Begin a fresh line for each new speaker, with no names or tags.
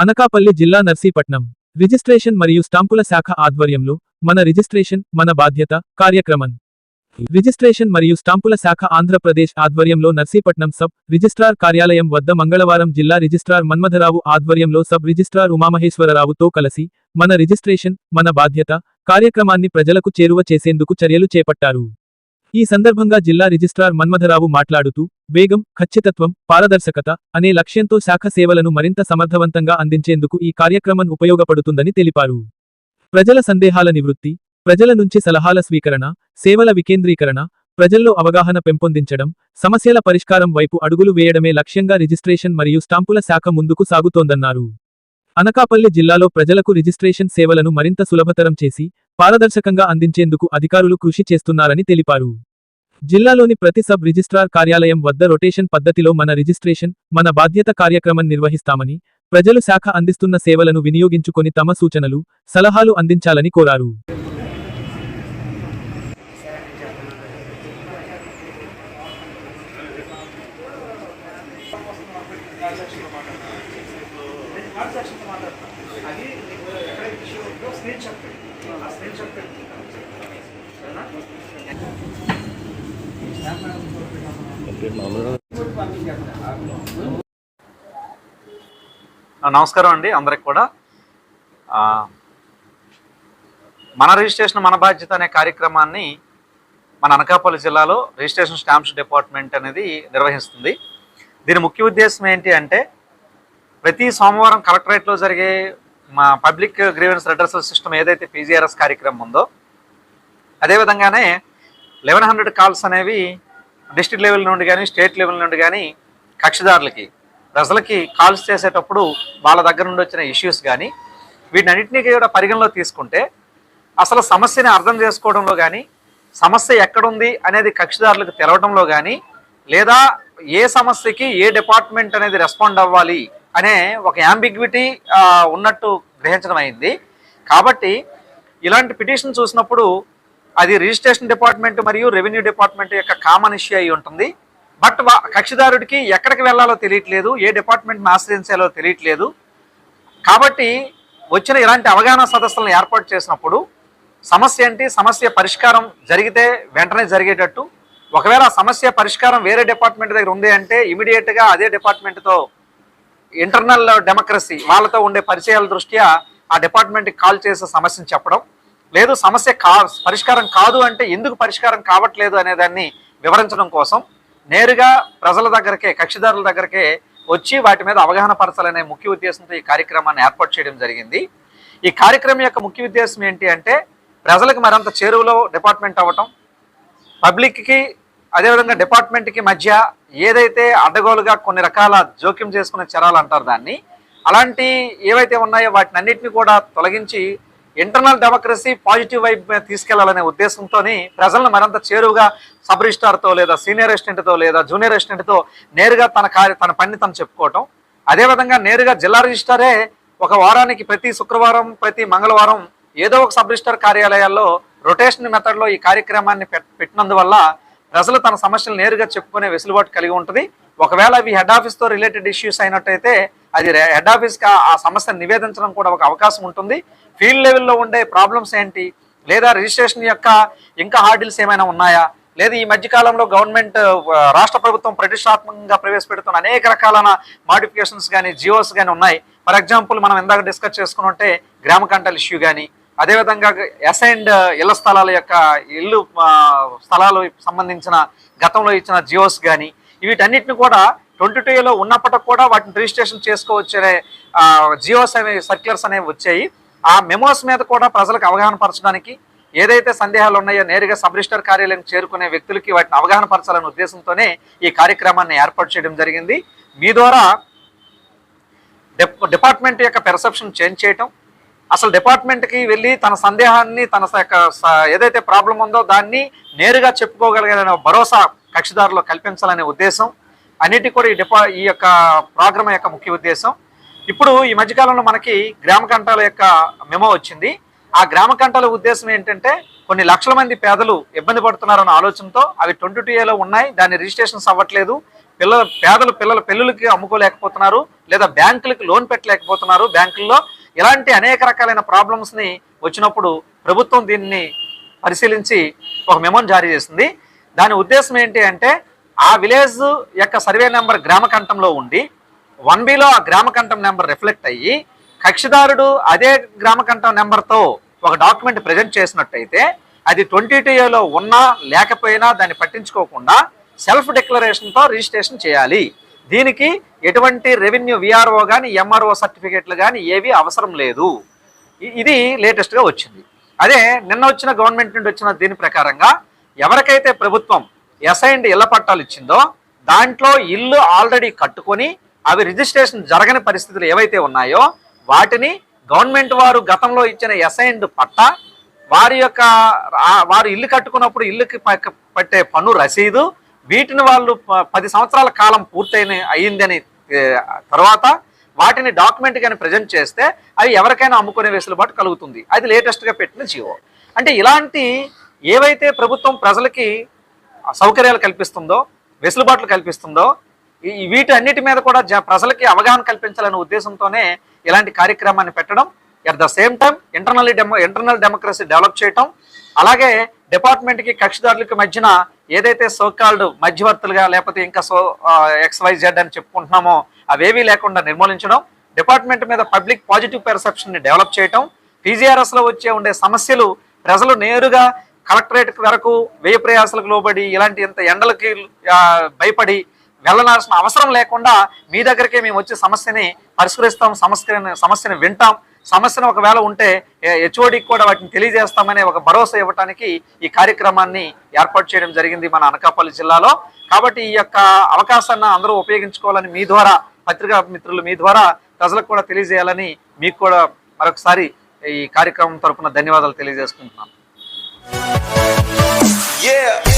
అనకాపల్లి జిల్లా నర్సీపట్నం రిజిస్ట్రేషన్ మరియు స్టాంపుల శాఖ ఆధ్వర్యంలో మన రిజిస్ట్రేషన్ మన బాధ్యత కార్యక్రమం. రిజిస్ట్రేషన్ మరియు స్టాంపుల శాఖ ఆంధ్రప్రదేశ్ ఆధ్వర్యంలో నర్సీపట్నం సబ్ రిజిస్ట్రార్ కార్యాలయం వద్ద మంగళవారం జిల్లా రిజిస్ట్రార్ మన్మథరావు ఆధ్వర్యంలో సబ్ రిజిస్ట్రార్ ఉమామహేశ్వరరావుతో కలిసి మన రిజిస్ట్రేషన్ మన బాధ్యత కార్యక్రమాన్ని ప్రజలకు చేరువ చేసేందుకు చర్యలు చేపట్టారు. ఈ సందర్భంగా జిల్లా రిజిస్ట్రార్ మన్మథరావు మాట్లాడుతూ వేగం, ఖచ్చితత్వం, పారదర్శకత అనే లక్ష్యంతో శాఖ సేవలను మరింత సమర్థవంతంగా అందించేందుకు ఈ కార్యక్రమం ఉపయోగపడుతుందని తెలిపారు. ప్రజల సందేహాల నివృత్తి, ప్రజల నుంచి సలహాల స్వీకరణ, సేవల వికేంద్రీకరణ, ప్రజల్లో అవగాహన పెంపొందించడం, సమస్యల పరిష్కారం వైపు అడుగులు వేయడమే లక్ష్యంగా రిజిస్ట్రేషన్ మరియు స్టాంపుల శాఖ ముందుకు సాగుతోందన్నారు. అనకాపల్లి జిల్లాలో ప్రజలకు రిజిస్ట్రేషన్ సేవలను మరింత సులభతరం చేసి పారదర్శకంగా అందించేందుకు అధికారులు కృషి చేస్తున్నారని తెలిపారు. జిల్లాలోని ప్రతి సబ్ రిజిస్ట్రార్ కార్యాలయం వద్ద రొటేషన్ పద్ధతిలో మన రిజిస్ట్రేషన్ మన బాధ్యత కార్యక్రమం నిర్వహిస్తామని, ప్రజలు శాఖ అందిస్తున్న సేవలను వినియోగించుకొని తమ సూచనలు, సలహాలు అందించాలని కోరారు.
నమస్కారం అండి అందరికి కూడా. మన రిజిస్ట్రేషన్ మన బాధ్యత అనే కార్యక్రమాన్ని మన అనకాపల్లి జిల్లాలో రిజిస్ట్రేషన్ స్టాంప్స్ డిపార్ట్మెంట్ అనేది నిర్వహిస్తుంది. దీని ముఖ్య ఉద్దేశం ఏంటి అంటే, ప్రతి సోమవారం కలెక్టరేట్లో జరిగే మా పబ్లిక్ గ్రీవెన్స్ రిడ్రెసల్ సిస్టమ్ ఏదైతే పీజీఆర్ఎస్ కార్యక్రమం ఉందో, అదేవిధంగానే 1100 కాల్స్ అనేవి డిస్ట్రిక్ట్ లెవెల్ నుండి కానీ స్టేట్ లెవెల్ నుండి కానీ కక్షిదారులకి ప్రజలకి కాల్స్ చేసేటప్పుడు వాళ్ళ దగ్గర నుండి వచ్చిన ఇష్యూస్ కానీ వీటన్నిటినీ కూడా పరిగణలో తీసుకుంటే అసలు సమస్యని అర్థం చేసుకోవడంలో కానీ, సమస్య ఎక్కడుంది అనేది కక్షిదారులకు తెలవడంలో కానీ, లేదా ఏ సమస్యకి ఏ డిపార్ట్మెంట్ అనేది రెస్పాండ్ అవ్వాలి అనే ఒక యాంబిగ్విటీ ఉన్నట్టు గ్రహించడం అయింది. కాబట్టి ఇలాంటి పిటిషన్ చూసినప్పుడు అది రిజిస్ట్రేషన్ డిపార్ట్మెంట్ మరియు రెవెన్యూ డిపార్ట్మెంట్ యొక్క కామన్ ఇష్యూ అయి ఉంటుంది. బట్ కక్షిదారుడికి ఎక్కడికి వెళ్ళాలో తెలియట్లేదు, ఏ డిపార్ట్మెంట్ని ఆశ్రయించాలో తెలియట్లేదు. కాబట్టి వచ్చిన ఇలాంటి అవగాహన సదస్సులను ఏర్పాటు చేసినప్పుడు సమస్య ఏంటి, సమస్య పరిష్కారం జరిగితే వెంటనే జరిగేటట్టు, ఒకవేళ సమస్య పరిష్కారం వేరే డిపార్ట్మెంట్ దగ్గర ఉంది అంటే ఇమీడియట్గా అదే డిపార్ట్మెంట్తో ఇంటర్నల్ డెమోక్రసీ వాళ్ళతో ఉండే పరిచయాల దృష్ట్యా ఆ డిపార్ట్మెంట్కి కాల్ చేసే సమస్యను చెప్పడం, లేదు సమస్య పరిష్కారం కాదు అంటే ఎందుకు పరిష్కారం కావట్లేదు అనే దాన్ని వివరించడం కోసం నేరుగా ప్రజల దగ్గరకే, కక్షిదారుల దగ్గరకే వచ్చి వాటి మీద అవగాహన పరచాలనే ముఖ్య ఉద్దేశంతో ఈ కార్యక్రమాన్ని ఏర్పాటు చేయడం జరిగింది. ఈ కార్యక్రమం యొక్క ముఖ్య ఉద్దేశం ఏంటి అంటే, ప్రజలకు మరింత చేరువలో డిపార్ట్మెంట్ అవ్వటం, పబ్లిక్కి అదేవిధంగా డిపార్ట్మెంట్కి మధ్య ఏదైతే అడ్డగోలుగా కొన్ని రకాల జోక్యం చేసుకునే చర్యలు అంటారు దాన్ని, అలాంటి ఏవైతే ఉన్నాయో వాటిని అన్నింటినీ కూడా తొలగించి ఇంటర్నల్ డెమోక్రసీ పాజిటివ్ వైపు మీద తీసుకెళ్లాలనే ఉద్దేశంతో ప్రజలను మరింత చేరువుగా సబ్ రిజిస్ట్రార్తో లేదా సీనియర్ అసిస్టెంట్తో లేదా జూనియర్ అసిస్టెంట్తో నేరుగా తన పని తను చెప్పుకోవటం, అదేవిధంగా నేరుగా జిల్లా రిజిస్ట్రారే ఒక వారానికి ప్రతి శుక్రవారం ప్రతి మంగళవారం ఏదో ఒక సబ్ రిజిస్ట్రార్ కార్యాలయాల్లో రొటేషన్ మెథడ్లో ఈ కార్యక్రమాన్ని పెట్టినందువల్ల ప్రజలు తన సమస్యలు నేరుగా చెప్పుకునే వెసులుబాటు కలిగి ఉంటుంది. ఒకవేళ అవి హెడ్ ఆఫీస్తో రిలేటెడ్ ఇష్యూస్ అయినట్టయితే అది హెడ్ ఆఫీస్కి ఆ సమస్యను నివేదించడం కూడా ఒక అవకాశం ఉంటుంది. ఫీల్డ్ లెవెల్లో ఉండే ప్రాబ్లమ్స్ ఏంటి, లేదా రిజిస్ట్రేషన్ యొక్క ఇంకా హార్డిల్స్ ఏమైనా ఉన్నాయా, లేదా ఈ మధ్యకాలంలో గవర్నమెంట్ రాష్ట్ర ప్రభుత్వం ప్రతిష్టాత్మకంగా ప్రవేశపెడుతున్న అనేక రకాలైన మాడిఫికేషన్స్ కానీ జియోస్ కానీ ఉన్నాయి. ఫర్ ఎగ్జాంపుల్ మనం ఇందాక డిస్కస్ చేసుకున్నట్టే గ్రామ కంటాల ఇష్యూ కానీ, అదేవిధంగా అసైన్డ్ ఇళ్ల స్థలాల యొక్క ఇల్లు స్థలాలు సంబంధించిన గతంలో ఇచ్చిన జియోస్ కానీ, వీటన్నిటిని కూడా 22A ఉన్నప్పటికి కూడా వాటిని రిజిస్ట్రేషన్ చేసుకోవచ్చనే జియోస్ అనే సర్క్యులర్స్ అనేవి వచ్చాయి. ఆ మెమోస్ మీద కూడా ప్రజలకు అవగాహన పరచడానికి, ఏదైతే సందేహాలు ఉన్నాయో నేరుగా సబ్ రిజిస్ట్రార్ కార్యాలయం చేరుకునే వ్యక్తులకి వాటిని అవగాహన పరచాలనే ఉద్దేశంతోనే ఈ కార్యక్రమాన్ని ఏర్పాటు చేయడం జరిగింది. మీ ద్వారా డిపార్ట్మెంట్ యొక్క పెర్సెప్షన్ చేంజ్ చేయటం, అసలు డిపార్ట్మెంట్కి వెళ్ళి తన సందేహాన్ని తన ఏదైతే ప్రాబ్లం ఉందో దాన్ని నేరుగా చెప్పుకోగలిగే భరోసా కక్షిదారులు కల్పించాలనే ఉద్దేశం అన్నిటి కూడా ఈ యొక్క ప్రోగ్రామ్ యొక్క ముఖ్య ఉద్దేశం. ఇప్పుడు ఈ మధ్యకాలంలో మనకి గ్రామ కంటాల యొక్క మెమో వచ్చింది. ఆ గ్రామ కంటాల ఉద్దేశం ఏంటంటే, కొన్ని లక్షల మంది పేదలు ఇబ్బంది పడుతున్నారన్న ఆలోచనతో అవి 22A ఉన్నాయి, దాని రిజిస్ట్రేషన్స్ అవ్వట్లేదు, పిల్లల పెళ్ళిళ్ళకి అమ్ముకోలేకపోతున్నారు, లేదా బ్యాంకులకు లోన్ పెట్టలేకపోతున్నారు. బ్యాంకుల్లో ఇలాంటి అనేక రకాలైన ప్రాబ్లమ్స్ని వచ్చినప్పుడు ప్రభుత్వం దీన్ని పరిశీలించి ఒక మెమోని జారీ చేసింది. దాని ఉద్దేశం ఏంటి అంటే ఆ విలేజ్ యొక్క సర్వే నెంబర్ గ్రామ కంఠంలో ఉండి 1Bలో ఆ గ్రామ కంఠం నెంబర్ రిఫ్లెక్ట్ అయ్యి కక్షిదారుడు అదే గ్రామ కంఠం నెంబర్తో ఒక డాక్యుమెంట్ ప్రజెంట్ చేసినట్టయితే అది 22Aలో ఉన్నా లేకపోయినా దాన్ని పట్టించుకోకుండా సెల్ఫ్ డిక్లరేషన్తో రిజిస్ట్రేషన్ చేయాలి. దీనికి ఎటువంటి రెవెన్యూ విఆర్ఓ కానీ ఎంఆర్ఓ సర్టిఫికేట్లు కానీ ఏవి అవసరం లేదు. ఇది లేటెస్ట్గా వచ్చింది. అదే నిన్న వచ్చిన గవర్నమెంట్ నుండి వచ్చిన దీని ప్రకారంగా ఎవరికైతే ప్రభుత్వం అసైన్డ్ ఇళ్ల పట్టాలు ఇచ్చిందో దాంట్లో ఇల్లు ఆల్రెడీ కట్టుకొని అవి రిజిస్ట్రేషన్ జరగని పరిస్థితులు ఏవైతే ఉన్నాయో వాటిని గవర్నమెంట్ వారు గతంలో ఇచ్చిన అసైన్డ్ పట్టా, వారు ఇల్లు కట్టుకున్నప్పుడు ఇల్లుకి పట్టే పన్ను రసీదు, వీటిని వాళ్ళు 10 సంవత్సరాల కాలం అయ్యిందని తర్వాత వాటిని డాక్యుమెంట్ కానీ ప్రజెంట్ చేస్తే అవి ఎవరికైనా అమ్ముకునే వెసులుబాటు కలుగుతుంది. అది లేటెస్ట్గా పెట్టిన జీవో. అంటే ఇలాంటి ఏవైతే ప్రభుత్వం ప్రజలకి సౌకర్యాలు కల్పిస్తుందో, వెసులుబాట్లు కల్పిస్తుందో, వీటి అన్నిటి మీద కూడా ప్రజలకి అవగాహన కల్పించాలనే ఉద్దేశంతోనే ఇలాంటి కార్యక్రమాన్ని పెట్టడం, at the same time internal democracy develop చేయటం, అలాగే డిపార్ట్మెంట్కి కక్షిదారులకి మధ్యన ఏదైతే సోకాల్డ్ మధ్యవర్తులుగా లేకపోతే ఇంకా XYZ అని చెప్పుకుంటున్నామో అవేవీ లేకుండా నిర్మూలించడం, డిపార్ట్మెంట్ మీద పబ్లిక్ పాజిటివ్ పెర్సెప్షన్ని డెవలప్ చేయటం, PGRSలో ఉండే సమస్యలు ప్రజలు నేరుగా కలెక్టరేట్ వరకు వ్యయ ప్రయాసాలకు లోబడి ఇలాంటి ఇంత ఎండలకి భయపడి వెళ్ళనాల్సిన అవసరం లేకుండా మీ దగ్గరికే మేము వచ్చి సమస్యని పరిష్కరిస్తాం, సమస్యని వింటాం, సమస్యను ఒకవేళ ఉంటే HODకి కూడా వాటిని తెలియజేస్తామనే ఒక భరోసా ఇవ్వడానికి ఈ కార్యక్రమాన్ని ఏర్పాటు చేయడం జరిగింది మన అనకాపల్లి జిల్లాలో. కాబట్టి ఈ యొక్క అవకాశాన్ని అందరూ ఉపయోగించుకోవాలని మీ ద్వారా, పత్రికా మిత్రులు మీ ద్వారా ప్రజలకు కూడా తెలియజేయాలని మీకు కూడా మరొకసారి ఈ కార్యక్రమం తరపున ధన్యవాదాలు తెలియజేసుకుంటున్నాను.
Yeah.